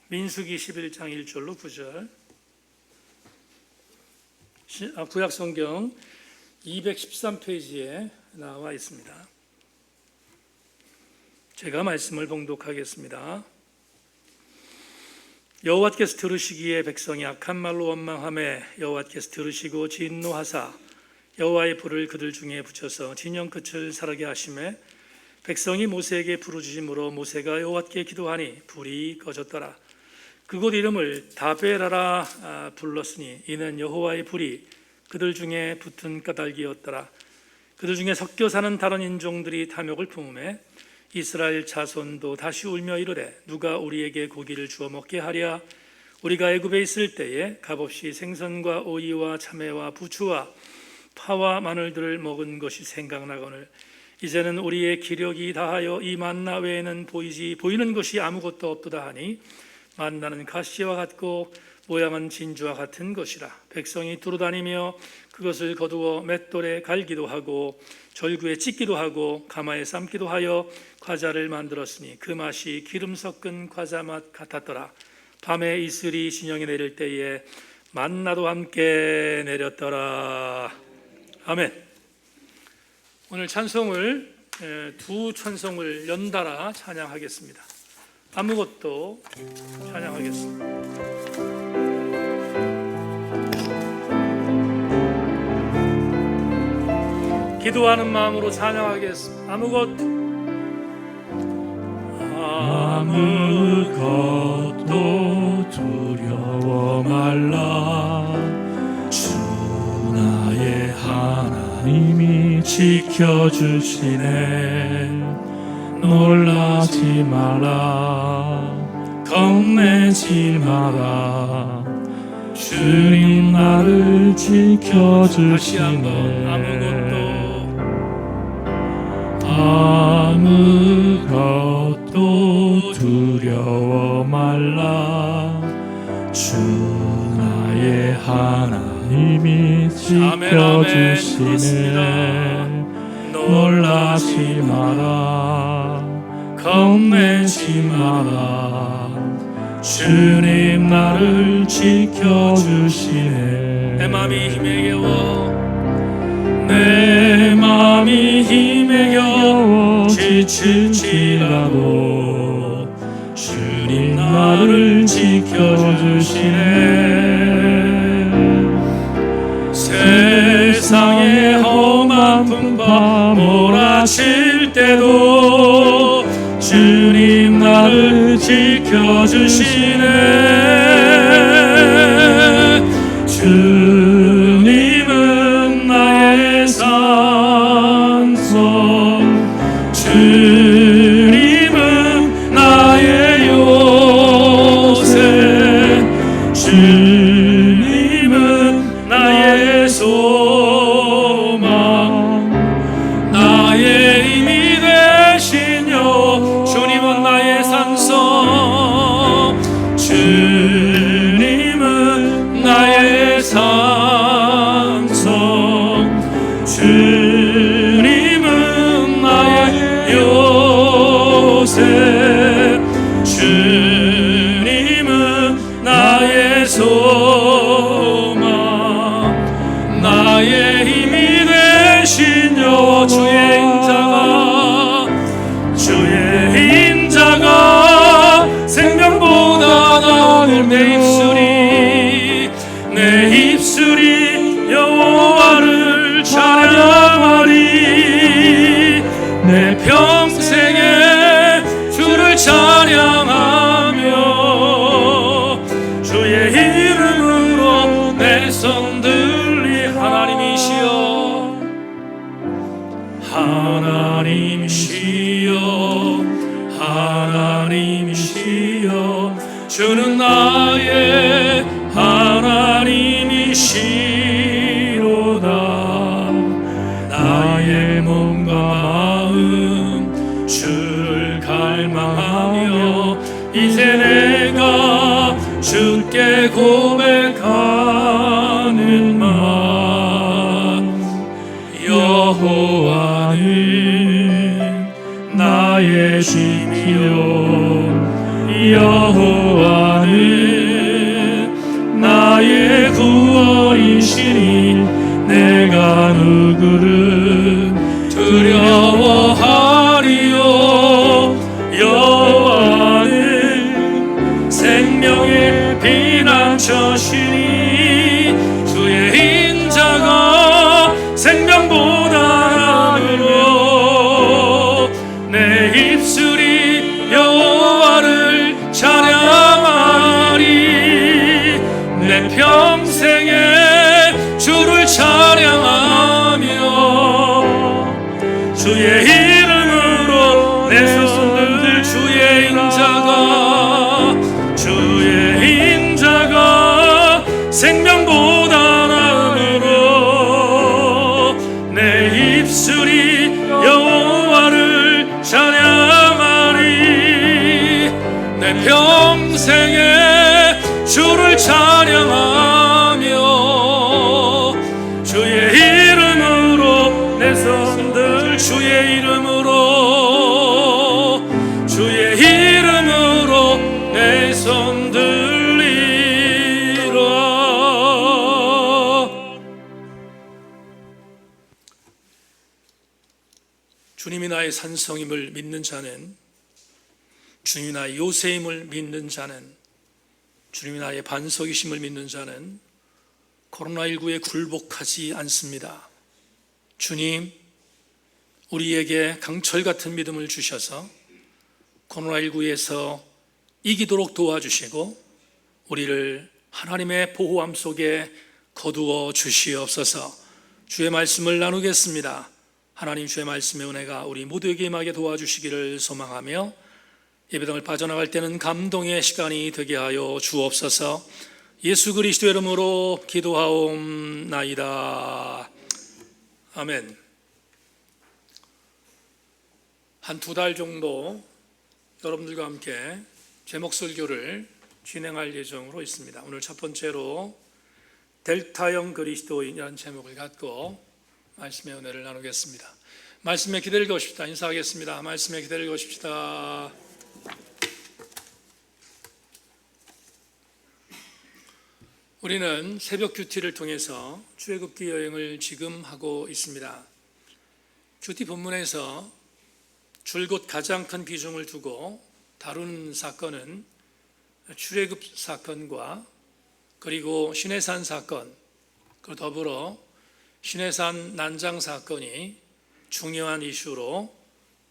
민수기 11장 1절로 9절, 구약성경 213페이지에 나와 있습니다. 제가 말씀을 봉독하겠습니다. 여호와께서 들으시기에 백성이 악한 말로 원망하매 여호와께서 들으시고 진노하사 여호와의 불을 그들 중에 붙여서 진영 끝을 사르게 하시매 백성이 모세에게 부르짖음으로 모세가 여호와께 기도하니 불이 꺼졌더라. 그곳 이름을 다베라라 불렀으니 이는 여호와의 불이 그들 중에 붙은 까닭이었더라. 그들 중에 섞여 사는 다른 인종들이 탐욕을 품음에 이스라엘 자손도 다시 울며 이르되 누가 우리에게 고기를 주어 먹게 하랴. 우리가 애굽에 있을 때에 값없이 생선과 오이와 참외와 부추와 파와 마늘들을 먹은 것이 생각나거늘 이제는 우리의 기력이 다하여 이 만나 외에는 보이는 것이 아무것도 없도다 하니 만나는 가시와 같고 모양은 진주와 같은 것이라. 백성이 두루다니며 그것을 거두어 맷돌에 갈기도 하고 절구에 찢기도 하고 가마에 삶기도 하여 과자를 만들었으니 그 맛이 기름 섞은 과자 맛 같았더라. 밤에 이슬이 진영에 내릴 때에 만나도 함께 내렸더라. 아멘. 오늘 찬송을 두 찬송을 연달아 찬양하겠습니다. 아무것도 찬양하겠습니다. 기도하는 마음으로 찬양하겠습니다. 아무것도 두려워 말라. 주 나의 하나님이 지켜주시네. 놀라지 마라. 겁내지 마라. 주님 나를 지켜주시네. 아무것도 두려워 말라. 주 나의 하나님이 지켜주시네. 놀라지 마라. 겁내지 마라. 주님 나를 지켜주시네. 내 마음이 힘에 겨워 내 마음이 힘에 겨워 지칠지라도 주님 나를 지켜주시네. 세상의 험한 풍파 몰아칠 때도 주님 나를 지켜주시네. 주님은 나의 산성, 주님은 나의 요새, 주님은 나의 소망, 나의 힘이 되시뇨. 주님은 나의 산성, 주님은 나의 산성, 주님은 나의 요새, 주님은 나의 소망, 나의 힘이 되시뇨. 주의 인자가 생명보다 나은 내 입술이 여호와를 찬양하리. 내 평생에 주를 찬양하며 주의 이름으로 내 손 들리. 하나님이시여 주는 나의 하나님이시로다. 나의 몸과 마음 주를 갈망하며 이제 내가 주께 고백하는 말. 여호와는 나의 힘이요 여호와는 여호와는 나의 구원이시니 내가 누구를 두려워하리요. 여호와는 생명의 피난처시니 주의 인자가 생명보다 나으며 내 입술이 여호와를 찬양하리. 내 평생에 주를 찬양하며 주의 이름으로 내 손들 주의 인자가 생명보다 나으므로 내 입술이 여호와를 찬양하리. 내 평생에 주를 찬양하며 주의 이름으로 내 손들 주의 이름으로 내 손 들리라. 주님이 나의 산성임을 믿는 자는, 주님이 나의 요새임을 믿는 자는, 주님이 나의 반석이심을 믿는 자는 코로나19에 굴복하지 않습니다. 주님, 우리에게 강철 같은 믿음을 주셔서 코로나19에서 이기도록 도와주시고 우리를 하나님의 보호함 속에 거두어 주시옵소서. 주의 말씀을 나누겠습니다. 하나님, 주의 말씀의 은혜가 우리 모두에게 임하게 도와주시기를 소망하며 예배당을 빠져나갈 때는 감동의 시간이 되게 하여 주옵소서. 예수 그리스도의 이름으로 기도하옵나이다. 아멘. 한 2달 정도 여러분들과 함께 제목 설교를 진행할 예정으로 있습니다. 오늘 첫 번째로 델타형 그리스도인이라는 제목을 갖고 말씀의 은혜를 나누겠습니다. 말씀에 기대를 거십시다. 인사하겠습니다. 말씀에 기대를 거십시다. 우리는 새벽 큐티를 통해서 출애굽기 여행을 지금 하고 있습니다. 큐티 본문에서 줄곧 가장 큰 비중을 두고 다루는 사건은 출애굽 사건과 그리고 시내산 사건, 그 더불어 시내산 난장 사건이 중요한 이슈로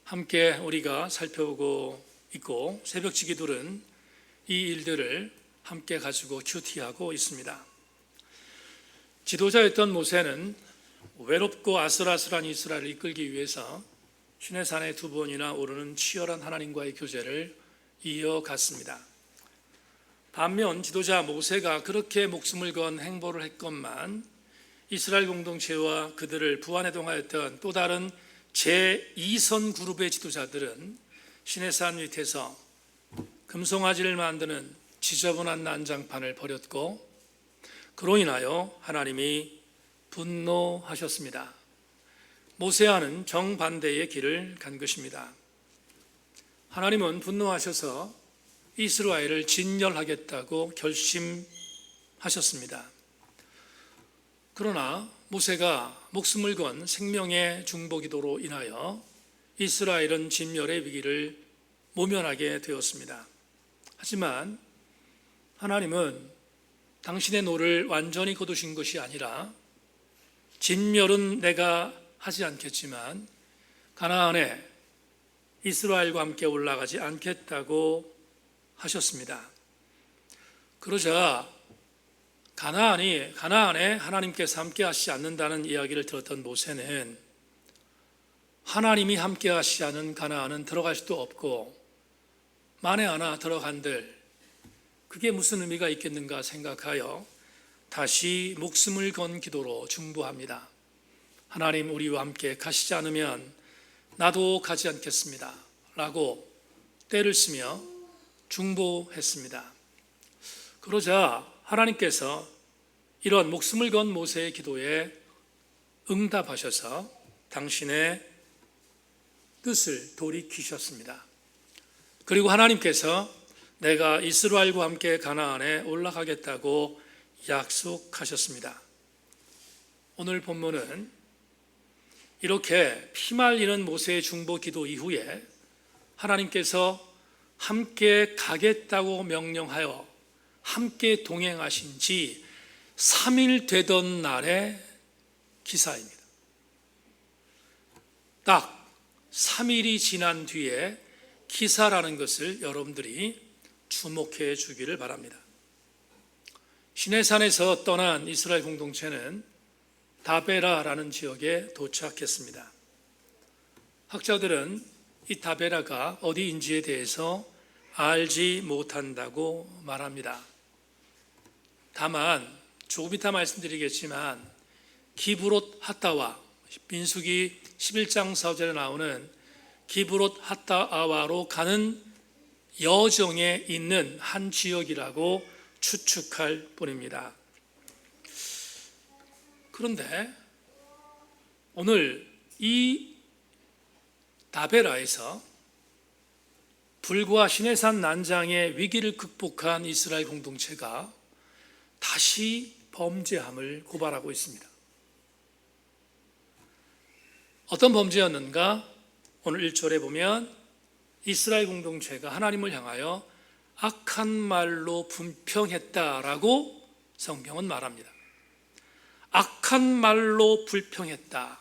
함께 우리가 살펴보고 있고, 새벽 지기들은 이 일들을 함께 가지고 큐티하고 있습니다. 지도자였던 모세는 외롭고 아슬아슬한 이스라엘을 이끌기 위해서 시내산에 2번이나 오르는 치열한 하나님과의 교제를 이어갔습니다. 반면 지도자 모세가 그렇게 목숨을 건 행보를 했건만 이스라엘 공동체와 그들을 부안해동하였던 또 다른 제2선 그룹의 지도자들은 시내산 밑에서 금송아지를 만드는 지저분한 난장판을 버렸고, 그로 인하여 하나님이 분노하셨습니다. 모세와는 정반대의 길을 간 것입니다. 하나님은 분노하셔서 이스라엘을 진멸하겠다고 결심하셨습니다. 그러나 모세가 목숨을 건 생명의 중보기도로 인하여 이스라엘은 진멸의 위기를 모면하게 되었습니다. 하지만 하나님은 당신의 노를 완전히 거두신 것이 아니라 진멸은 내가 하지 않겠지만 가나안에 이스라엘과 함께 올라가지 않겠다고 하셨습니다. 그러자 가나안에 하나님께서 함께 하시지 않는다는 이야기를 들었던 모세는 하나님이 함께 하시지 않은 가나안은 들어갈 수도 없고 만에 하나 들어간들 그게 무슨 의미가 있겠는가 생각하여 다시 목숨을 건 기도로 중보합니다. 하나님, 우리와 함께 가시지 않으면 나도 가지 않겠습니다 라고 때를 쓰며 중보했습니다. 그러자 하나님께서 이런 목숨을 건 모세의 기도에 응답하셔서 당신의 뜻을 돌이키셨습니다. 그리고 하나님께서 내가 이스라엘과 함께 가나안에 올라가겠다고 약속하셨습니다. 오늘 본문은 이렇게 피말리는 모세의 중보 기도 이후에 하나님께서 함께 가겠다고 명령하여 함께 동행하신 지 3일 되던 날의 기사입니다. 딱 3일이 지난 뒤에 기사라는 것을 여러분들이 주목해 주기를 바랍니다. 시내산에서 떠난 이스라엘 공동체는 다베라라는 지역에 도착했습니다. 학자들은 이 다베라가 어디인지에 대해서 알지 못한다고 말합니다. 다만 조금 이따 말씀드리겠지만 기브롯 핫다와 민수기 11장 4절에 나오는 기브롯 핫다아와로 가는 여정에 있는 한 지역이라고 추측할 뿐입니다. 그런데 오늘 이 다베라에서 불과 시내산 난장의 위기를 극복한 이스라엘 공동체가 다시 범죄함을 고발하고 있습니다. 어떤 범죄였는가? 오늘 1절에 보면 이스라엘 공동체가 하나님을 향하여 악한 말로 불평했다라고 성경은 말합니다. 악한 말로 불평했다.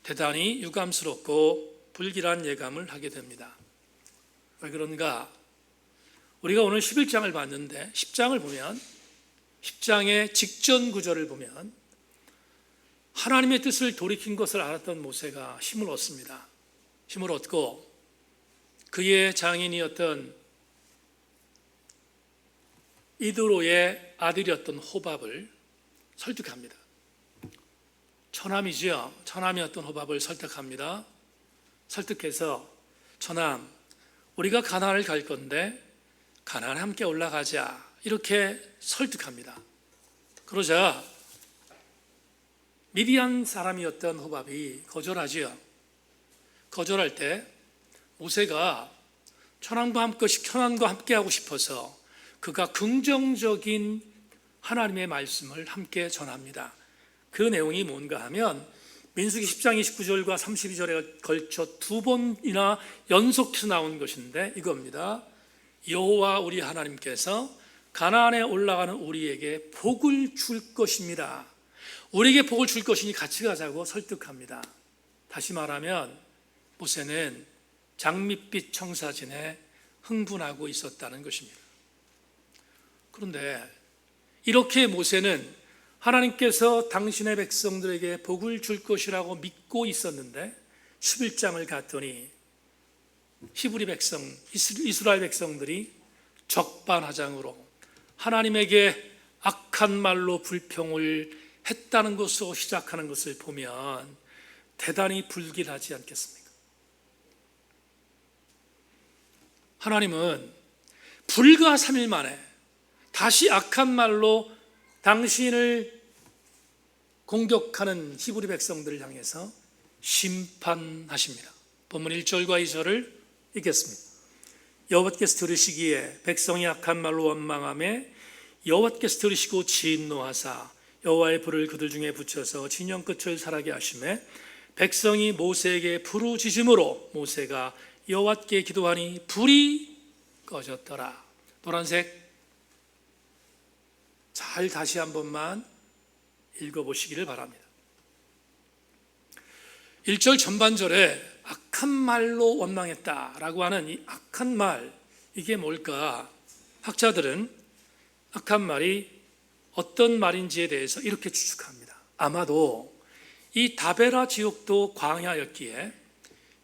대단히 유감스럽고 불길한 예감을 하게 됩니다. 왜 그런가? 우리가 오늘 11장을 봤는데 10장을 보면 10장의 직전 구절을 보면 하나님의 뜻을 돌이킨 것을 알았던 모세가 힘을 얻습니다. 힘을 얻고 그의 장인이었던 이드로의 아들이었던 호밥을 설득합니다. 처남이죠. 처남이었던 호밥을 설득합니다. 설득해서 처남, 우리가 가나안을 갈 건데 가나안에 함께 올라가자 이렇게 설득합니다. 그러자 미디안 사람이었던 호밥이 거절하지요. 거절할 때 모세가 처남과 함께 하고 싶어서 그가 긍정적인 하나님의 말씀을 함께 전합니다. 그 내용이 뭔가 하면 민수기 10장 29절과 32절에 걸쳐 두 번이나 연속해서 나온 것인데 이겁니다. 여호와 우리 하나님께서 가나안에 올라가는 우리에게 복을 줄 것입니다. 우리에게 복을 줄 것이니 같이 가자고 설득합니다. 다시 말하면 모세는 장밋빛 청사진에 흥분하고 있었다는 것입니다. 그런데 이렇게 모세는 하나님께서 당신의 백성들에게 복을 줄 것이라고 믿고 있었는데 11장을 갔더니 히브리 백성, 이스라엘 백성들이 적반하장으로 하나님에게 악한 말로 불평을 했다는 것으로 시작하는 것을 보면 대단히 불길하지 않겠습니까? 하나님은 불과 3일 만에 다시 악한 말로 당신을 공격하는 히브리 백성들을 향해서 심판하십니다. 본문 1절과 2절을 읽겠습니다. 여호와께서 들으시기에 백성이 악한 말로 원망하며 여호와께서 들으시고 진노하사 여호와의 불을 그들 중에 붙여서 진영 끝을 살아게 하시매 백성이 모세에게 부르짖음으로 모세가 여호와께 기도하니 불이 꺼졌더라. 노란색 잘 다시 한 번만 읽어보시기를 바랍니다. 1절 전반절에 악한 말로 원망했다라고 하는 이 악한 말, 이게 뭘까? 학자들은 악한 말이 어떤 말인지에 대해서 이렇게 추측합니다. 아마도 이 다베라 지역도 광야였기에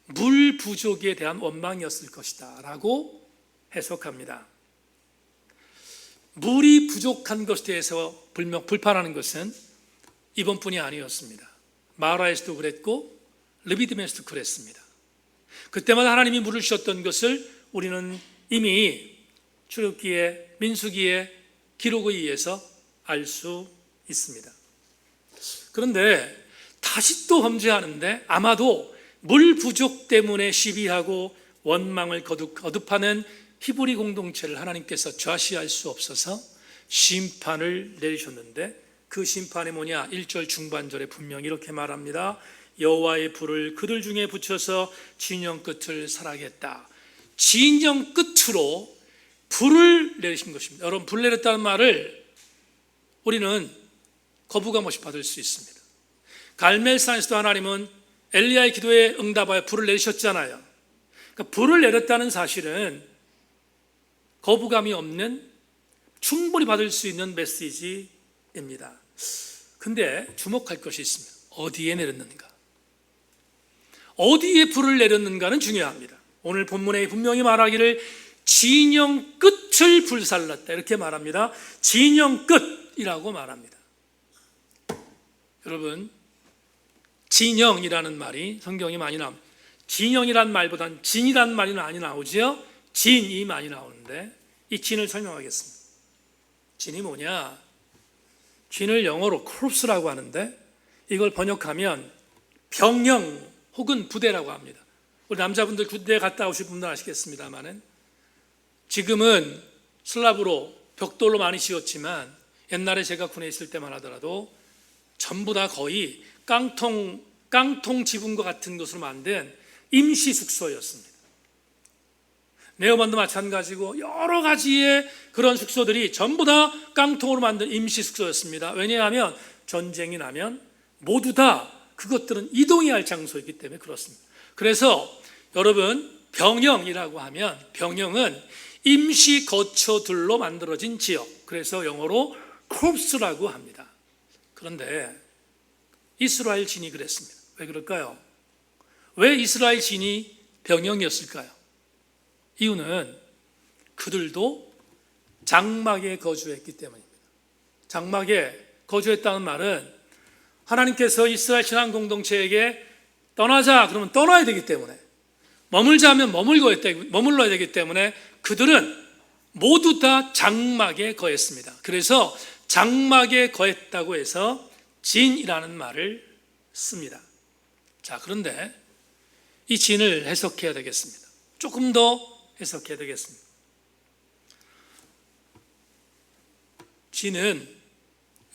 물 부족에 대한 원망이었을 것이다 라고 해석합니다. 물이 부족한 것에 대해서 불판하는 것은 이번뿐이 아니었습니다. 마라에서도 그랬고 르비딤에서도 그랬습니다. 그때마다 하나님이 물을 주셨던 것을 우리는 이미 출애굽기에 민수기에 기록에 의해서 알 수 있습니다. 그런데 다시 또 범죄하는데 아마도 물 부족 때문에 시비하고 원망을 거듭하는 히브리 공동체를 하나님께서 좌시할 수 없어서 심판을 내리셨는데, 그 심판이 뭐냐? 1절 중반절에 분명히 이렇게 말합니다. 여호와의 불을 그들 중에 붙여서 진영 끝을 살아겠다. 진영 끝으로 불을 내리신 것입니다. 여러분, 불 내렸다는 말을 우리는 거부감 없이 받을 수 있습니다. 갈멜산에서도 하나님은 엘리야의 기도에 응답하여 불을 내리셨잖아요. 그러니까 불을 내렸다는 사실은 거부감이 없는, 충분히 받을 수 있는 메시지입니다. 근데 주목할 것이 있습니다. 어디에 내렸는가? 어디에 불을 내렸는가는 중요합니다. 오늘 본문에 분명히 말하기를 진영 끝을 불살랐다 이렇게 말합니다. 진영 끝이라고 말합니다. 여러분, 진영이라는 말이 성경이 많이 나옵니다. 진영이란 말보다는 진이란 말이 많이 나오죠. 진이 많이 나오는데 이 진을 설명하겠습니다. 진이 뭐냐? 진을 영어로 corpse라고 하는데 이걸 번역하면 병영 혹은 부대라고 합니다. 우리 남자분들 군대 갔다 오실 분들 아시겠습니다만은 지금은 슬랍으로 벽돌로 많이 지었지만 옛날에 제가 군에 있을 때만 하더라도 전부 다 거의 깡통 지붕과 같은 것으로 만든 임시 숙소였습니다. 네오만도 마찬가지고 여러 가지의 그런 숙소들이 전부 다 깡통으로 만든 임시 숙소였습니다. 왜냐하면 전쟁이 나면 모두 다 그것들은 이동해야 할 장소이기 때문에 그렇습니다. 그래서 여러분, 병영이라고 하면 병영은 임시 거처들로 만들어진 지역, 그래서 영어로 corpse라고 합니다. 그런데 이스라엘 진이 그랬습니다. 왜 그럴까요? 왜 이스라엘 진이 병영이었을까요? 이유는 그들도 장막에 거주했기 때문입니다. 장막에 거주했다는 말은 하나님께서 이스라엘 신앙 공동체에게 떠나자 그러면 떠나야 되기 때문에, 머물자 하면 머물러야 되기 때문에 그들은 모두 다 장막에 거했습니다. 그래서 장막에 거했다고 해서 진이라는 말을 씁니다. 자, 그런데 이 진을 해석해야 되겠습니다. 조금 더 해석해야 되겠습니다. 진은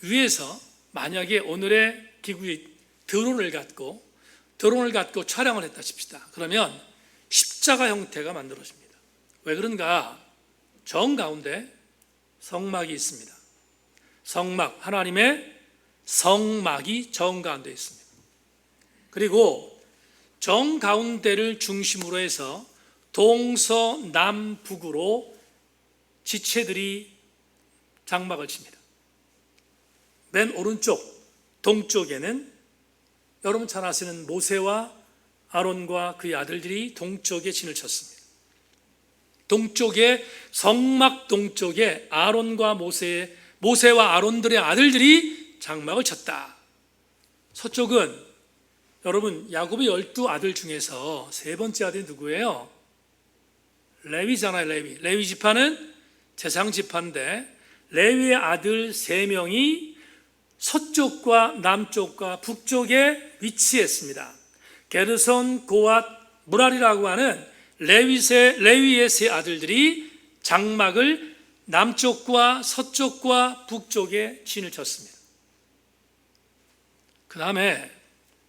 위에서 만약에 오늘의 기구이 드론을 갖고 촬영을 했다 칩시다. 그러면 십자가 형태가 만들어집니다. 왜 그런가? 정 가운데 성막이 있습니다. 성막, 하나님의 성막이 정 가운데 있습니다. 그리고 정 가운데를 중심으로 해서 동서남북으로 지체들이 장막을 칩니다. 맨 오른쪽 동쪽에는 여러분 잘 아시는 모세와 아론과 그의 아들들이 동쪽에 진을 쳤습니다. 동쪽에, 성막 동쪽에 아론과 모세와 아론들의 아들들이 장막을 쳤다. 서쪽은 여러분 야곱의 12아들 중에서 세 번째 아들이 누구예요? 레위잖아요. 레위 지파는 제사장 지파인데 레위의 아들 3명이 서쪽과 남쪽과 북쪽에 위치했습니다. 게르손, 고앗, 무랄이라고 하는 레위의 세 아들들이 장막을 남쪽과 서쪽과 북쪽에 진을 쳤습니다. 그 다음에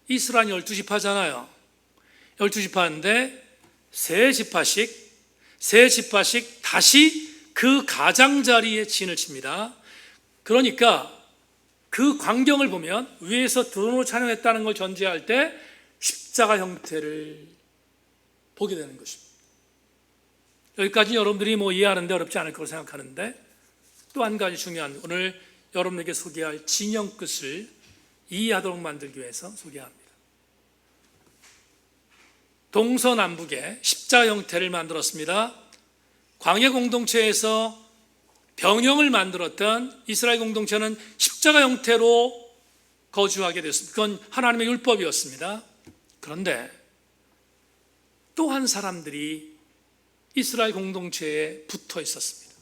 이스라엘 12지파잖아요. 12지파인데 세 지파씩 다시 그 가장자리에 진을 칩니다. 그러니까 그 광경을 보면 위에서 드론으로 촬영했다는 걸 전제할 때 십자가 형태를 보게 되는 것입니다. 여기까지 여러분들이 이해하는데 어렵지 않을 거라고 생각하는데, 또 한 가지 중요한, 오늘 여러분에게 소개할 진영 끝을 이해하도록 만들기 위해서 소개합니다. 동서남북에 십자가 형태를 만들었습니다. 광야 공동체에서 병영을 만들었던 이스라엘 공동체는 십자가 형태로 거주하게 됐습니다. 그건 하나님의 율법이었습니다. 그런데 또한 사람들이 이스라엘 공동체에 붙어 있었습니다.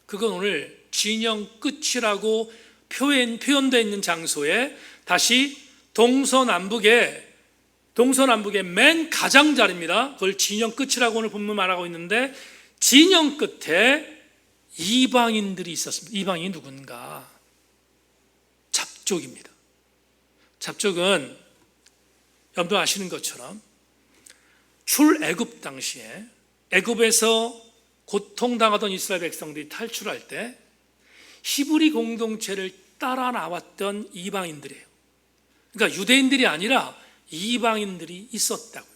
그건 오늘 진영 끝이라고 표현되어 있는 장소에 다시 동서남북의 맨 가장자리입니다. 그걸 진영 끝이라고 오늘 본문 말하고 있는데, 진영 끝에 이방인들이 있었습니다. 이방인이 누군가? 잡족입니다. 잡족은 여러분도 아시는 것처럼 출애굽 당시에 애굽에서 고통당하던 이스라엘 백성들이 탈출할 때 히브리 공동체를 따라 나왔던 이방인들이에요. 그러니까 유대인들이 아니라 이방인들이 있었다고요.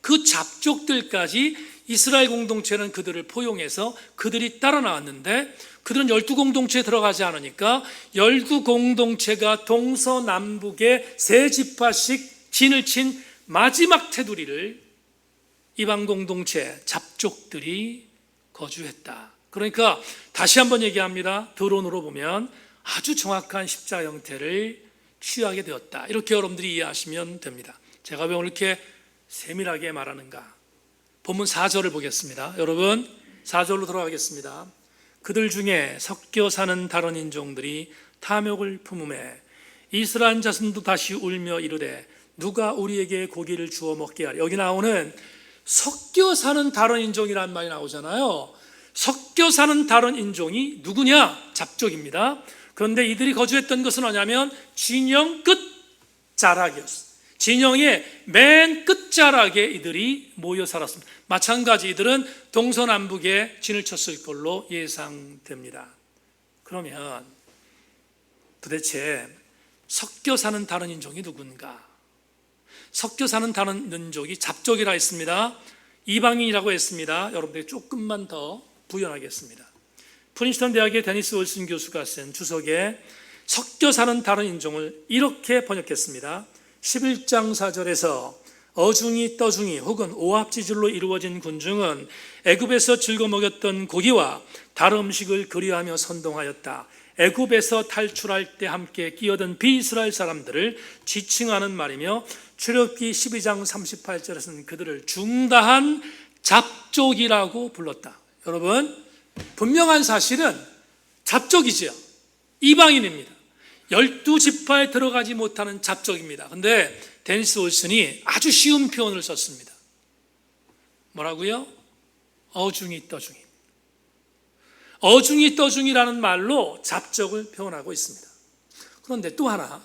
그 잡족들까지 이스라엘 공동체는 그들을 포용해서 그들이 따라 나왔는데 그들은 12공동체에 들어가지 않으니까 12공동체가 동서남북에 세 지파씩 진을 친 마지막 테두리를 이방 공동체 잡족들이 거주했다. 그러니까 다시 한번 얘기합니다. 드론으로 보면 아주 정확한 십자 형태를 취하게 되었다. 이렇게 여러분들이 이해하시면 됩니다. 제가 왜 오늘 이렇게 세밀하게 말하는가? 본문 4절을 보겠습니다. 여러분 4절로 들어가겠습니다. 그들 중에 섞여 사는 다른 인종들이 탐욕을 품음에 이스라엘 자손도 다시 울며 이르되 누가 우리에게 고기를 주어 먹게 하리. 여기 나오는 섞여 사는 다른 인종이라는 말이 나오잖아요. 섞여 사는 다른 인종이 누구냐? 잡족입니다. 그런데 이들이 거주했던 것은 뭐냐면 진영 끝자락이었어요. 진영의 맨 끝자락에 이들이 모여 살았습니다. 마찬가지 이들은 동서남북에 진을 쳤을 걸로 예상됩니다. 그러면 도대체 섞여 사는 다른 인종이 누군가? 섞여 사는 다른 민족이 잡족이라 했습니다. 이방인이라고 했습니다. 여러분들이 조금만 더 부연하겠습니다. 프린스턴 대학의 데니스 월슨 교수가 쓴 주석에 섞여 사는 다른 인종을 이렇게 번역했습니다. 11장 4절에서 어중이 떠중이 혹은 오합지질로 이루어진 군중은 애굽에서 즐겨 먹였던 고기와 다른 음식을 그리하며 선동하였다. 애굽에서 탈출할 때 함께 끼어든 비이스라엘 사람들을 지칭하는 말이며 출애굽기 12장 38절에서는 그들을 중다한 잡족이라고 불렀다. 여러분 분명한 사실은 잡족이죠. 이방인입니다. 12지파에 들어가지 못하는 잡족입니다. 그런데 데니스 올슨이 아주 쉬운 표현을 썼습니다. 뭐라고요? 어중이 떠중이. 어중이 떠중이라는 말로 잡족을 표현하고 있습니다. 그런데 또 하나,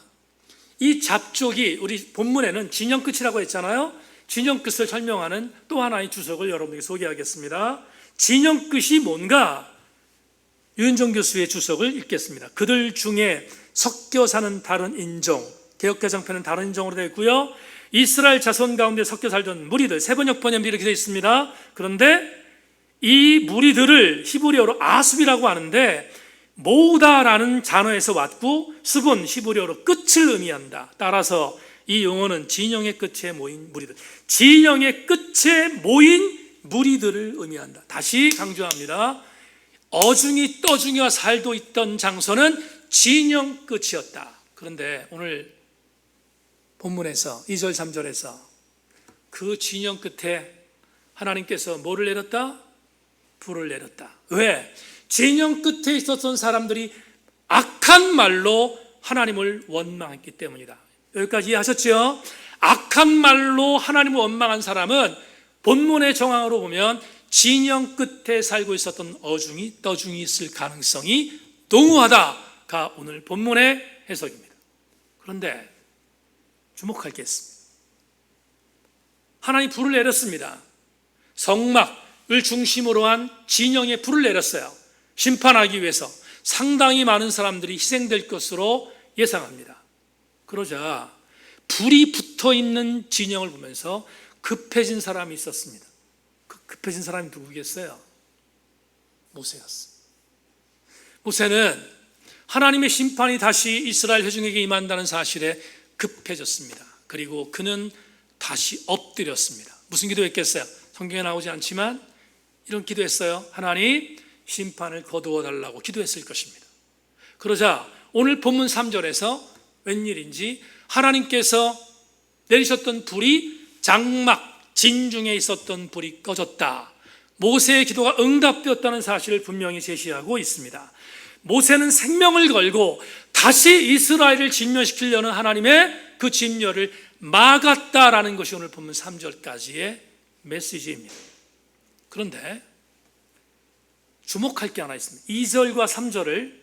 이 잡족이 우리 본문에는 진영 끝이라고 했잖아요. 진영 끝을 설명하는 또 하나의 주석을 여러분에게 소개하겠습니다. 진영 끝이 뭔가? 유은정 교수의 주석을 읽겠습니다. 그들 중에 섞여 사는 다른 인종, 개역개정편은 다른 인종으로 되어 있고요. 이스라엘 자손 가운데 섞여 살던 무리들, 세번역 번역이 이렇게 되어 있습니다. 그런데 이 무리들을 히브리어로 아숲이라고 하는데 모으다라는 단어에서 왔고 습은 히브리어로 끝을 의미한다. 따라서 이 용어는 진영의 끝에 모인 무리들, 진영의 끝에 모인 무리들을 의미한다. 다시 강조합니다. 어중이 떠중이와 살도 있던 장소는 진영 끝이었다. 그런데 오늘 본문에서 2절 3절에서 그 진영 끝에 하나님께서 뭐를 내렸다? 불을 내렸다. 왜? 진영 끝에 있었던 사람들이 악한 말로 하나님을 원망했기 때문이다. 여기까지 이해하셨죠? 악한 말로 하나님을 원망한 사람은 본문의 정황으로 보면 진영 끝에 살고 있었던 어중이 떠중이 있을 가능성이 농후하다가 오늘 본문의 해석입니다. 그런데 주목할 게 있습니다. 하나님 불을 내렸습니다. 성막을 중심으로 한 진영에 불을 내렸어요. 심판하기 위해서 상당히 많은 사람들이 희생될 것으로 예상합니다. 그러자 불이 붙어있는 진영을 보면서 급해진 사람이 있었습니다. 그 급해진 사람이 누구겠어요? 모세였어요. 모세는 하나님의 심판이 다시 이스라엘 회중에게 임한다는 사실에 급해졌습니다. 그리고 그는 다시 엎드렸습니다. 무슨 기도했겠어요? 성경에 나오지 않지만 이런 기도했어요. 하나님 심판을 거두어 달라고 기도했을 것입니다. 그러자 오늘 본문 3절에서 웬일인지 하나님께서 내리셨던 불이 장막 진중에 있었던 불이 꺼졌다. 모세의 기도가 응답되었다는 사실을 분명히 제시하고 있습니다. 모세는 생명을 걸고 다시 이스라엘을 진멸시키려는 하나님의 그 진멸을 막았다라는 것이 오늘 본문 3절까지의 메시지입니다. 그런데 주목할 게 하나 있습니다. 2절과 3절을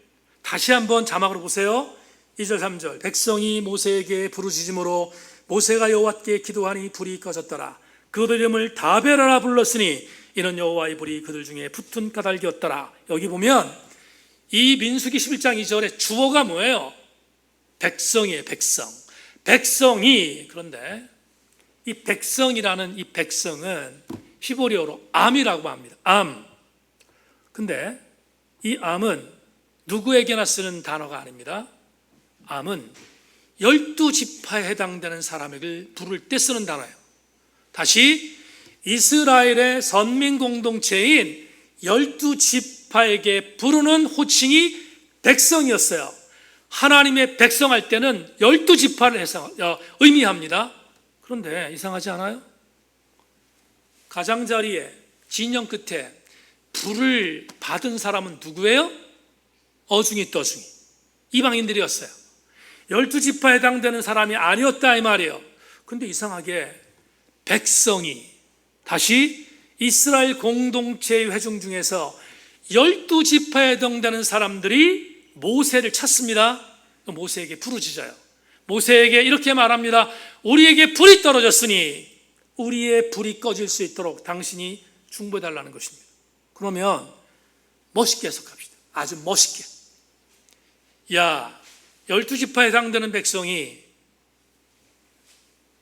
다시 한번 자막으로 보세요. 2절 3절. 백성이 모세에게 부르짖음으로 모세가 여호와께 기도하니 불이 꺼졌더라. 그들 이름을 다베라라 불렀으니 이는 여호와의 불이 그들 중에 붙은 까닭이었더라. 여기 보면 이 민수기 11장 2절의 주어가 뭐예요? 백성이에요. 백성. 백성이, 그런데 이 백성이라는 이 백성은 히브리어로 암이라고 합니다. 암. 근데 이 암은 누구에게나 쓰는 단어가 아닙니다. 암은 12지파에 해당되는 사람에게 부를 때 쓰는 단어예요. 다시 이스라엘의 선민 공동체인 12지파에게 부르는 호칭이 백성이었어요. 하나님의 백성할 때는 12지파를 의미합니다. 그런데 이상하지 않아요? 가장자리에 진영 끝에 불을 받은 사람은 누구예요? 어중이 떠중이 이방인들이었어요. 12지파에 해당되는 사람이 아니었다 이 말이에요. 근데 이상하게 백성이, 다시 이스라엘 공동체의 회중 중에서 12지파에 해당되는 사람들이 모세를 찾습니다. 모세에게 부르짖어요. 모세에게 이렇게 말합니다. 우리에게 불이 떨어졌으니 우리의 불이 꺼질 수 있도록 당신이 중보해달라는 것입니다. 그러면 멋있게 해석합시다. 아주 멋있게. 야, 12지파에 해당되는 백성이,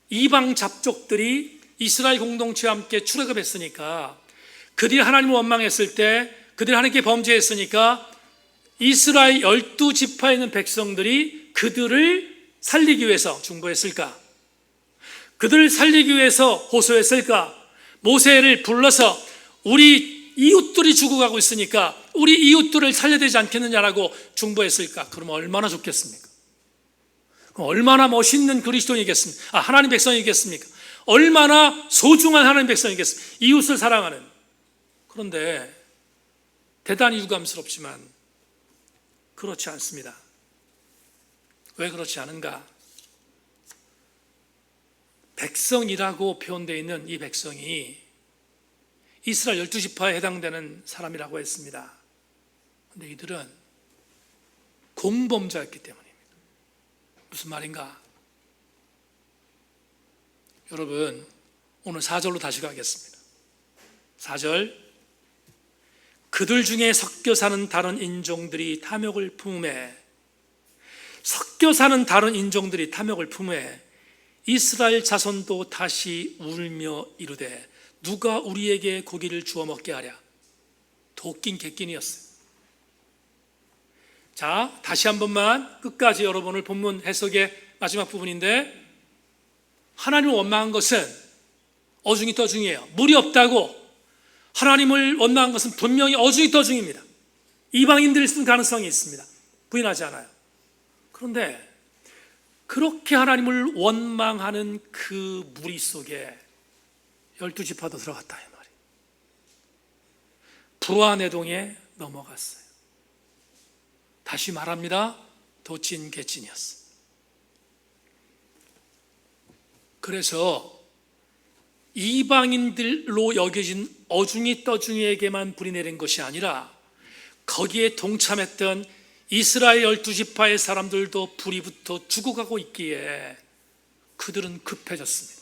이방 잡족들이 이스라엘 공동체와 함께 출애굽했으니까, 그들이 하나님을 원망했을 때 그들이 하나님께 범죄했으니까 이스라엘 12지파에 있는 백성들이 그들을 살리기 위해서 중보했을까? 그들을 살리기 위해서 호소했을까? 모세를 불러서 우리 이웃들이 죽어가고 있으니까 우리 이웃들을 살려야 되지 않겠느냐라고 중보했을까? 그러면 얼마나 좋겠습니까? 그럼 얼마나 멋있는 그리스도인이겠습니까? 하나님 백성이겠습니까? 얼마나 소중한 하나님 백성이겠습니까? 이웃을 사랑하는. 그런데 대단히 유감스럽지만 그렇지 않습니다. 왜 그렇지 않은가? 백성이라고 표현되어 있는 이 백성이 이스라엘 12지파에 해당되는 사람이라고 했습니다. 그런데 이들은 공범자였기 때문입니다. 무슨 말인가? 여러분, 오늘 4절로 다시 가겠습니다. 4절. 그들 중에 섞여 사는 다른 인종들이 탐욕을 품에, 섞여 사는 다른 인종들이 탐욕을 품에 이스라엘 자손도 다시 울며 이르되 누가 우리에게 고기를 주워 먹게 하랴. 도낀 객긴이었어요. 자, 다시 한 번만 끝까지 여러분을 본문 해석의 마지막 부분인데, 하나님을 원망한 것은 어중이 떠중이에요. 물이 없다고 하나님을 원망한 것은 분명히 어중이 떠중입니다. 이방인들이 쓴 가능성이 있습니다. 부인하지 않아요. 그런데 그렇게 하나님을 원망하는 그 무리 속에 12지파도 들어갔다 이 말이에요. 불화내동에 넘어갔어요. 다시 말합니다. 도찐 개찐이었어요. 그래서 이방인들로 여겨진 어중이 떠중이에게만 불이 내린 것이 아니라 거기에 동참했던 이스라엘 12지파의 사람들도 불이 붙어 죽어가고 있기에 그들은 급해졌습니다.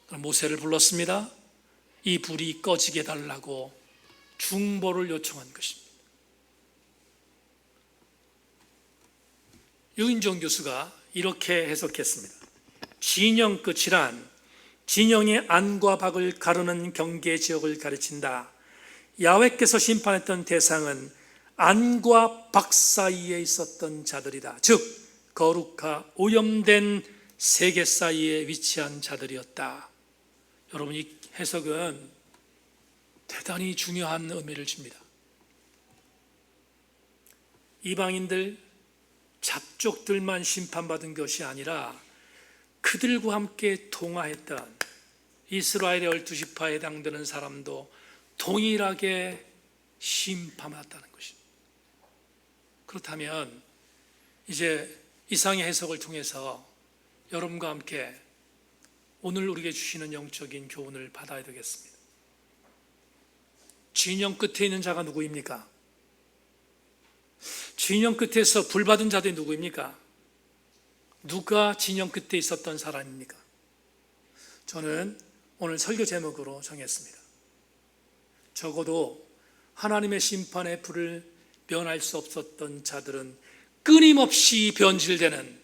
그럼 모세를 불렀습니다. 이 불이 꺼지게 해달라고 중보를 요청한 것입니다. 유인종 교수가 이렇게 해석했습니다. 진영 끝이란 진영의 안과 박을 가르는 경계 지역을 가르친다. 야훼께서 심판했던 대상은 안과 박 사이에 있었던 자들이다. 즉 거룩하 오염된 세계 사이에 위치한 자들이었다. 여러분, 이 해석은 대단히 중요한 의미를 줍니다. 이방인들, 잡족들만 심판받은 것이 아니라 그들과 함께 동화했던 이스라엘의 12지파에 해당되는 사람도 동일하게 심판받았다는 것입니다. 그렇다면 이제 이상의 해석을 통해서 여러분과 함께 오늘 우리에게 주시는 영적인 교훈을 받아야 되겠습니다. 진영 끝에 있는 자가 누구입니까? 진영 끝에서 불 받은 자들이 누구입니까? 누가 진영 끝에 있었던 사람입니까? 저는 오늘 설교 제목으로 정했습니다. 적어도 하나님의 심판의 불을 면할 수 없었던 자들은 끊임없이 변질되는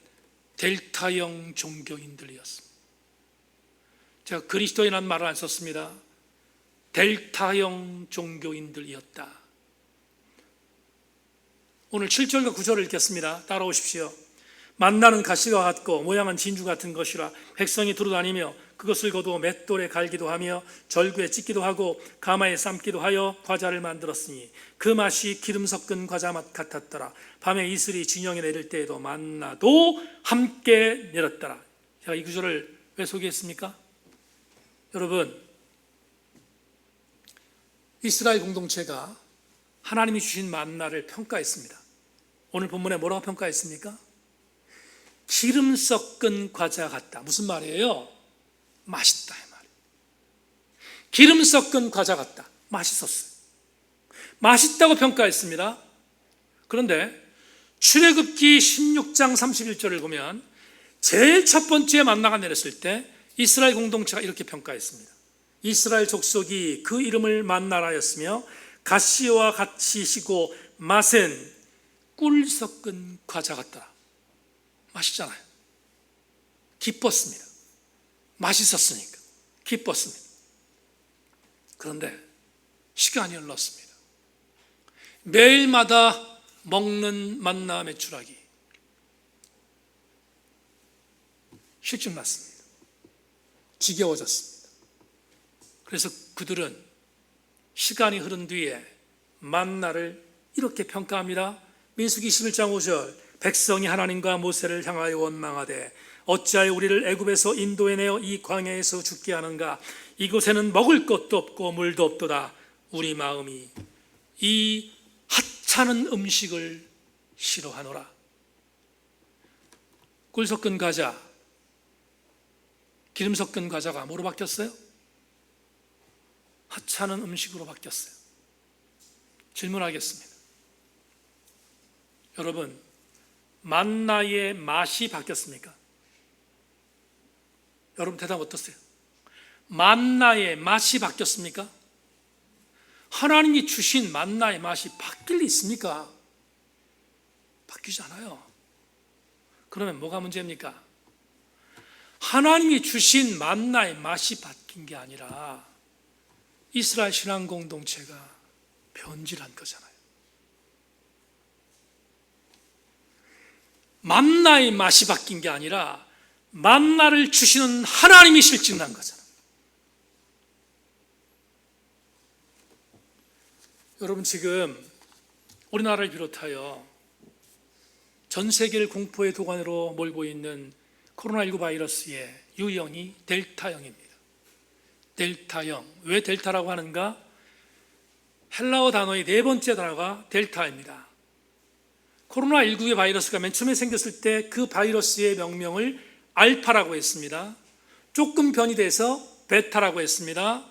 델타형 종교인들이었습니다. 제가 그리스도인이라는 말을 안 썼습니다. 델타형 종교인들이었다. 오늘 7절과 9절을 읽겠습니다. 따라오십시오. 만나는 가시와 같고 모양은 진주 같은 것이라 백성이 두루다니며 그것을 거두어 맷돌에 갈기도 하며 절구에 찢기도 하고 가마에 삶기도 하여 과자를 만들었으니 그 맛이 기름 섞은 과자 맛 같았더라. 밤에 이슬이 진영에 내릴 때에도 만나도 함께 내렸더라. 제가 이 구절을 왜 소개했습니까? 여러분, 이스라엘 공동체가 하나님이 주신 만나를 평가했습니다. 오늘 본문에 뭐라고 평가했습니까? 기름 섞은 과자 같다. 무슨 말이에요? 맛있다 이 말이에요. 기름 섞은 과자 같다. 맛있었어요. 맛있다고 평가했습니다. 그런데 출애굽기 16장 31절을 보면 제일 첫 번째 만나가 내렸을 때 이스라엘 공동체가 이렇게 평가했습니다. 이스라엘 족속이 그 이름을 만나라였으며 가시와 같이 시고 맛은 꿀 섞은 과자 같더라. 맛있잖아요. 기뻤습니다. 맛있었으니까 기뻤습니다. 그런데 시간이 흘렀습니다. 매일마다 먹는 만나 메추라기 실증났습니다. 지겨워졌습니다. 그래서 그들은 시간이 흐른 뒤에 만나를 이렇게 평가합니다. 민수기 21장 5절 백성이 하나님과 모세를 향하여 원망하되 어찌하여 우리를 애굽에서 인도해 내어 이 광야에서 죽게 하는가? 이곳에는 먹을 것도 없고 물도 없도다. 우리 마음이 이 하찮은 음식을 싫어하노라. 꿀 섞은 과자, 기름 섞은 과자가 뭐로 바뀌었어요? 하찮은 음식으로 바뀌었어요. 질문하겠습니다. 여러분, 만나의 맛이 바뀌었습니까? 여러분 대답 어떠세요? 만나의 맛이 바뀌었습니까? 하나님이 주신 만나의 맛이 바뀔 리 있습니까? 바뀌지 않아요. 그러면 뭐가 문제입니까? 하나님이 주신 만나의 맛이 바뀐 게 아니라 이스라엘 신앙 공동체가 변질한 거잖아요. 만나의 맛이 바뀐 게 아니라 만나를 주시는 하나님이 실증난 거잖아요. 여러분, 지금 우리나라를 비롯하여 전 세계를 공포의 도가니로 몰고 있는 코로나19 바이러스의 유형이 델타형입니다. 델타형. 왜 델타라고 하는가? 헬라어 단어의 네 번째 단어가 델타입니다. 코로나19의 바이러스가 맨 처음에 생겼을 때 그 바이러스의 명명을 알파라고 했습니다. 조금 변이 돼서 베타라고 했습니다.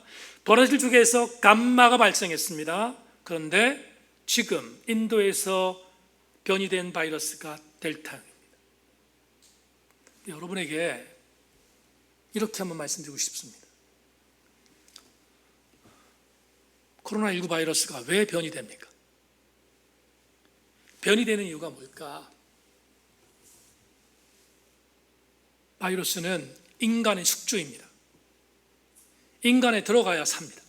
브라질 쪽에서 감마가 발생했습니다. 그런데 지금 인도에서 변이된 바이러스가 델타입니다. 여러분에게 이렇게 한번 말씀드리고 싶습니다. 코로나19 바이러스가 왜 변이됩니까? 변이되는 이유가 뭘까? 바이러스는 인간의 숙주입니다. 인간에 들어가야 삽니다.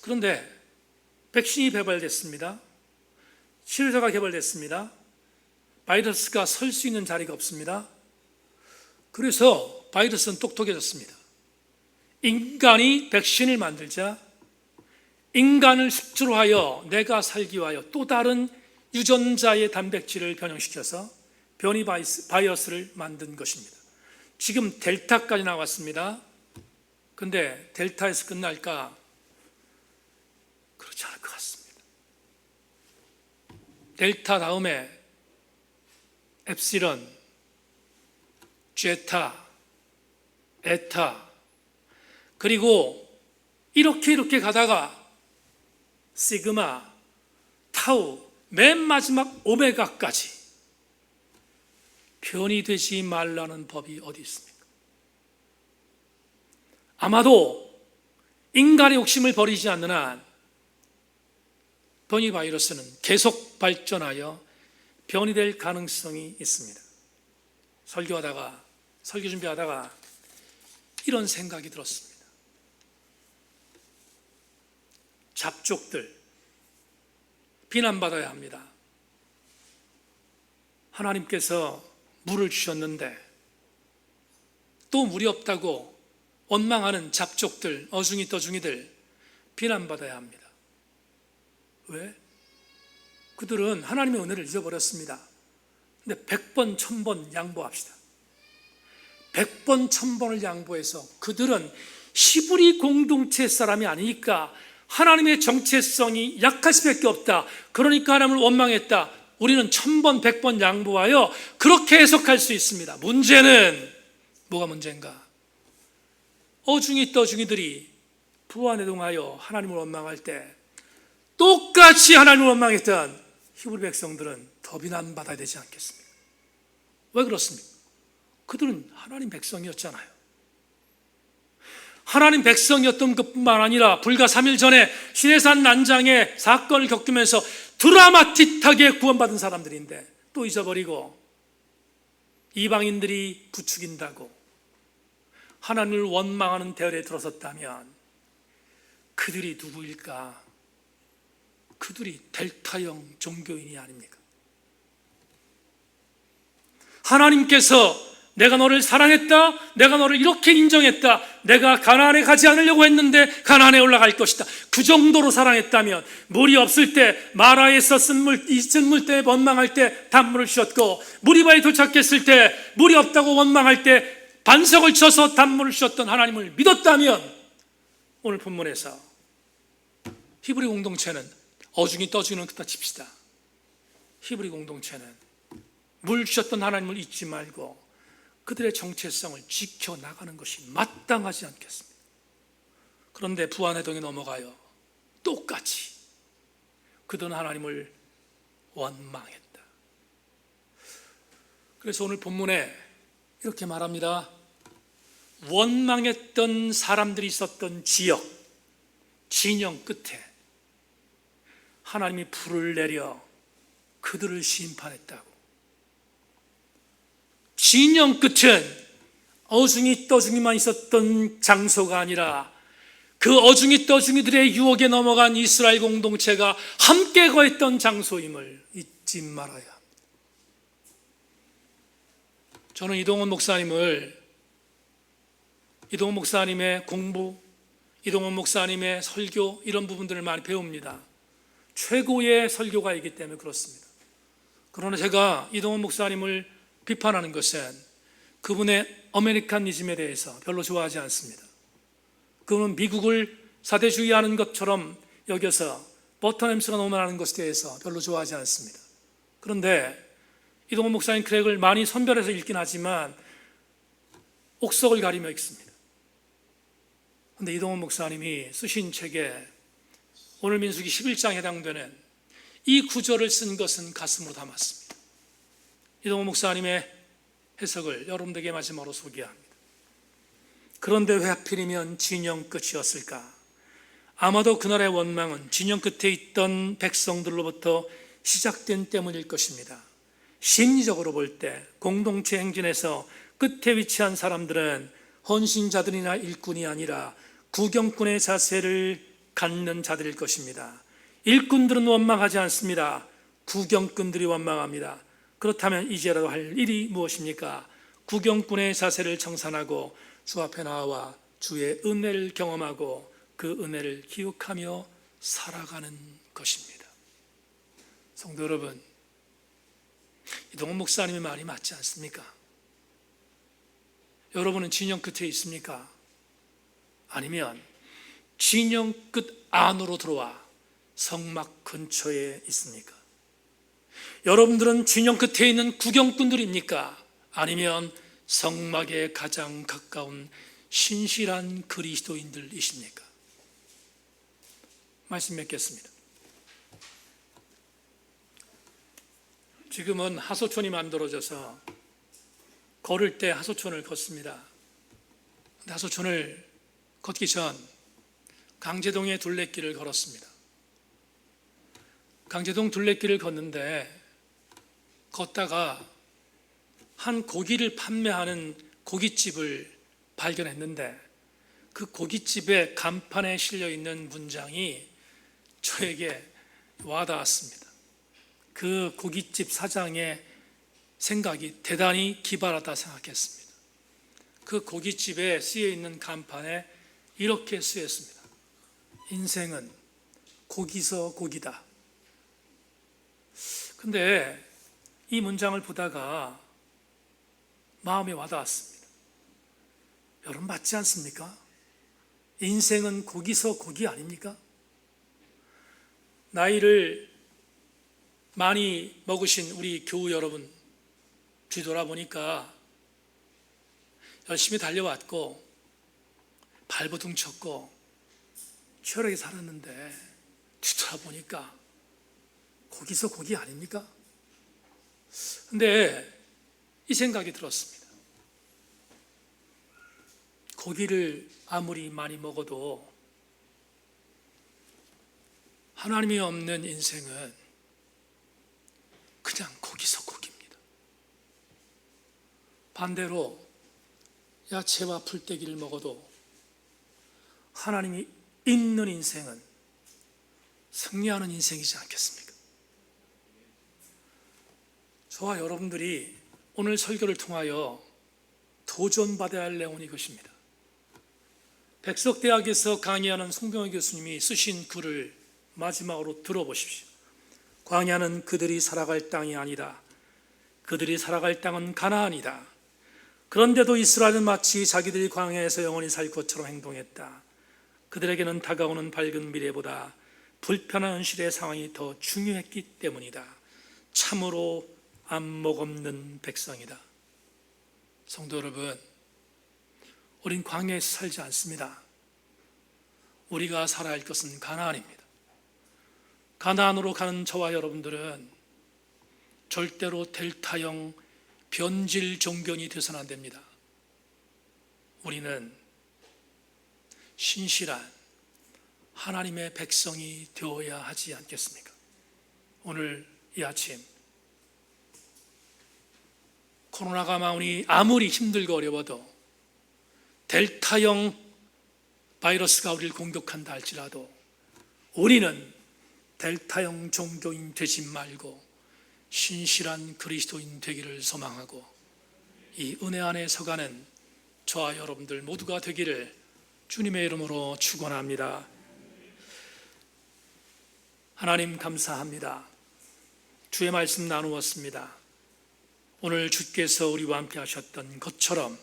그런데 백신이 개발됐습니다. 치료제가 개발됐습니다. 바이러스가 설 수 있는 자리가 없습니다. 그래서 바이러스는 똑똑해졌습니다. 인간이 백신을 만들자 인간을 숙주로 하여 내가 살기 위하여 또 다른 유전자의 단백질을 변형시켜서 변이 바이러스를 만든 것입니다. 지금 델타까지 나왔습니다. 근데 델타에서 끝날까? 그렇지 않을 것 같습니다. 델타 다음에 엡실론, 제타, 에타, 그리고 이렇게 가다가 시그마, 타우, 맨 마지막 오메가까지 변이 되지 말라는 법이 어디 있습니까? 아마도 인간의 욕심을 버리지 않는 한 변이 바이러스는 계속 발전하여 변이 될 가능성이 있습니다. 설교 준비하다가 이런 생각이 들었습니다. 잡족들 비난받아야 합니다. 하나님께서 물을 주셨는데 또 물이 없다고 원망하는 잡족들, 어중이 떠중이들 비난받아야 합니다. 왜? 그들은 하나님의 은혜를 잊어버렸습니다. 근데 100번, 1000번 양보합시다. 100번, 1000번을 양보해서 그들은 히브리 공동체 사람이 아니니까 하나님의 정체성이 약할 수밖에 없다. 그러니까 하나님을 원망했다. 우리는 1000번, 100번 양보하여 그렇게 해석할 수 있습니다. 문제는 뭐가 문제인가? 어중이 떠중이들이 부안해동하여 하나님을 원망할 때 똑같이 하나님을 원망했던 히브리 백성들은 더 비난받아야 되지 않겠습니까? 왜 그렇습니까? 그들은 하나님 백성이었잖아요. 하나님 백성이었던 것뿐만 아니라 불과 3일 전에 시내산 난장의 사건을 겪으면서 드라마틱하게 구원받은 사람들인데 또 잊어버리고 이방인들이 부추긴다고 하나님을 원망하는 대열에 들어섰다면 그들이 누구일까? 그들이 델타형 종교인이 아닙니까? 하나님께서 내가 너를 사랑했다, 내가 너를 이렇게 인정했다, 내가 가나안에 가지 않으려고 했는데 가나안에 올라갈 것이다, 그 정도로 사랑했다면 물이 없을 때 마라에서 쓴물 때문에 원망할 때 단물을 주셨고, 무리바에 도착했을 때 물이 없다고 원망할 때 반석을 쳐서 단물을 주셨던 하나님을 믿었다면 오늘 본문에서 히브리 공동체는 어중이 떠중이는 그다 칩시다. 히브리 공동체는 물 주셨던 하나님을 잊지 말고 그들의 정체성을 지켜나가는 것이 마땅하지 않겠습니까? 그런데 부안해동에 넘어가요. 똑같이 그들은 하나님을 원망했다. 그래서 오늘 본문에 이렇게 말합니다. 원망했던 사람들이 있었던 지역, 진영 끝에 하나님이 불을 내려 그들을 심판했다고. 진영 끝은 어중이 떠중이만 있었던 장소가 아니라 그 어중이 떠중이들의 유혹에 넘어간 이스라엘 공동체가 함께 거했던 장소임을 잊지 말아야 합니다. 저는 이동원 목사님의 공부, 이동원 목사님의 설교 이런 부분들을 많이 배웁니다. 최고의 설교가이기 때문에 그렇습니다. 그러나 제가 이동원 목사님을 비판하는 것은 그분의 아메리카니즘에 대해서 별로 좋아하지 않습니다. 그분은 미국을 사대주의하는 것처럼 여겨서 버터 냄새가 너무 나는 것에 대해서 별로 좋아하지 않습니다. 그런데 이동원 목사님 크랙을 많이 선별해서 읽긴 하지만 옥석을 가리며 읽습니다. 그런데 이동원 목사님이 쓰신 책에 오늘 민수기 11장에 해당되는 이 구절을 쓴 것은 가슴으로 담았습니다. 이동원 목사님의 해석을 여러분들에게 마지막으로 소개합니다. 그런데 왜 하필이면 진영 끝이었을까? 아마도 그날의 원망은 진영 끝에 있던 백성들로부터 시작된 때문일 것입니다. 심리적으로 볼 때 공동체 행진에서 끝에 위치한 사람들은 헌신자들이나 일꾼이 아니라 구경꾼의 자세를 갖는 자들일 것입니다. 일꾼들은 원망하지 않습니다. 구경꾼들이 원망합니다. 그렇다면 이제라도 할 일이 무엇입니까? 구경꾼의 자세를 청산하고 주 앞에 나와 주의 은혜를 경험하고 그 은혜를 기억하며 살아가는 것입니다. 성도 여러분, 이동원 목사님의 말이 맞지 않습니까? 여러분은 진영 끝에 있습니까? 아니면 진영 끝 안으로 들어와 성막 근처에 있습니까? 여러분들은 진영 끝에 있는 구경꾼들입니까? 아니면 성막에 가장 가까운 신실한 그리스도인들이십니까? 말씀 맺겠습니다. 지금은 하소촌이 만들어져서 걸을 때 하소촌을 걷습니다. 근데 하소촌을 걷기 전 강제동의 둘레길을 걸었습니다. 강제동 둘레길을 걷는데 걷다가 한 고기를 판매하는 고깃집을 발견했는데 그 고깃집의 간판에 실려 있는 문장이 저에게 와닿았습니다. 그 고깃집 사장의 생각이 대단히 기발하다 생각했습니다. 그 고깃집에 쓰여 있는 간판에 이렇게 쓰여 있습니다. 인생은 고기서 고기다. 근데 이 문장을 보다가 마음에 와닿았습니다. 여러분 맞지 않습니까? 인생은 고기서 고기 아닙니까? 나이를 많이 먹으신 우리 교우 여러분 뒤돌아보니까 열심히 달려왔고 발버둥 쳤고 치열하게 살았는데 뒤돌아보니까 고기서 고기 아닙니까? 근데 이 생각이 들었습니다. 고기를 아무리 많이 먹어도 하나님이 없는 인생은 그냥 고기서 고기입니다. 반대로 야채와 풀떼기를 먹어도 하나님이 있는 인생은 승리하는 인생이지 않겠습니까? 저와 여러분들이 오늘 설교를 통하여 도전받아야 할 내용은 이것입니다. 백석대학에서 강의하는 송병호 교수님이 쓰신 글을 마지막으로 들어보십시오. 광야는 그들이 살아갈 땅이 아니다. 그들이 살아갈 땅은 가나안이다. 그런데도 이스라엘은 마치 자기들이 광야에서 영원히 살 것처럼 행동했다. 그들에게는 다가오는 밝은 미래보다 불편한 현실의 상황이 더 중요했기 때문이다. 참으로 안목 없는 백성이다. 성도 여러분, 우린 광야에서 살지 않습니다. 우리가 살아야 할 것은 가나안입니다. 가나안으로 가는 저와 여러분들은 절대로 델타형 변질 종교인이 되서는 안 됩니다. 우리는 신실한 하나님의 백성이 되어야 하지 않겠습니까? 오늘 이 아침 코로나가 아무리 힘들고 어려워도 델타형 바이러스가 우리를 공격한다 할지라도 우리는 델타형 종교인 되지 말고 신실한 그리스도인 되기를 소망하고 이 은혜 안에 서가는 저와 여러분들 모두가 되기를 주님의 이름으로 축원합니다. 하나님 감사합니다. 주의 말씀 나누었습니다. 오늘 주께서 우리와 함께 하셨던 것처럼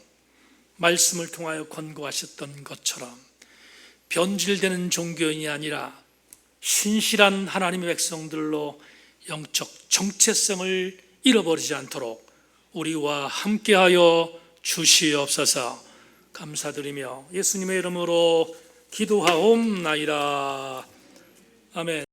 말씀을 통하여 권고하셨던 것처럼 변질되는 종교인이 아니라 신실한 하나님의 백성들로 영적 정체성을 잃어버리지 않도록 우리와 함께하여 주시옵소서. 감사드리며 예수님의 이름으로 기도하옵나이다. 아멘.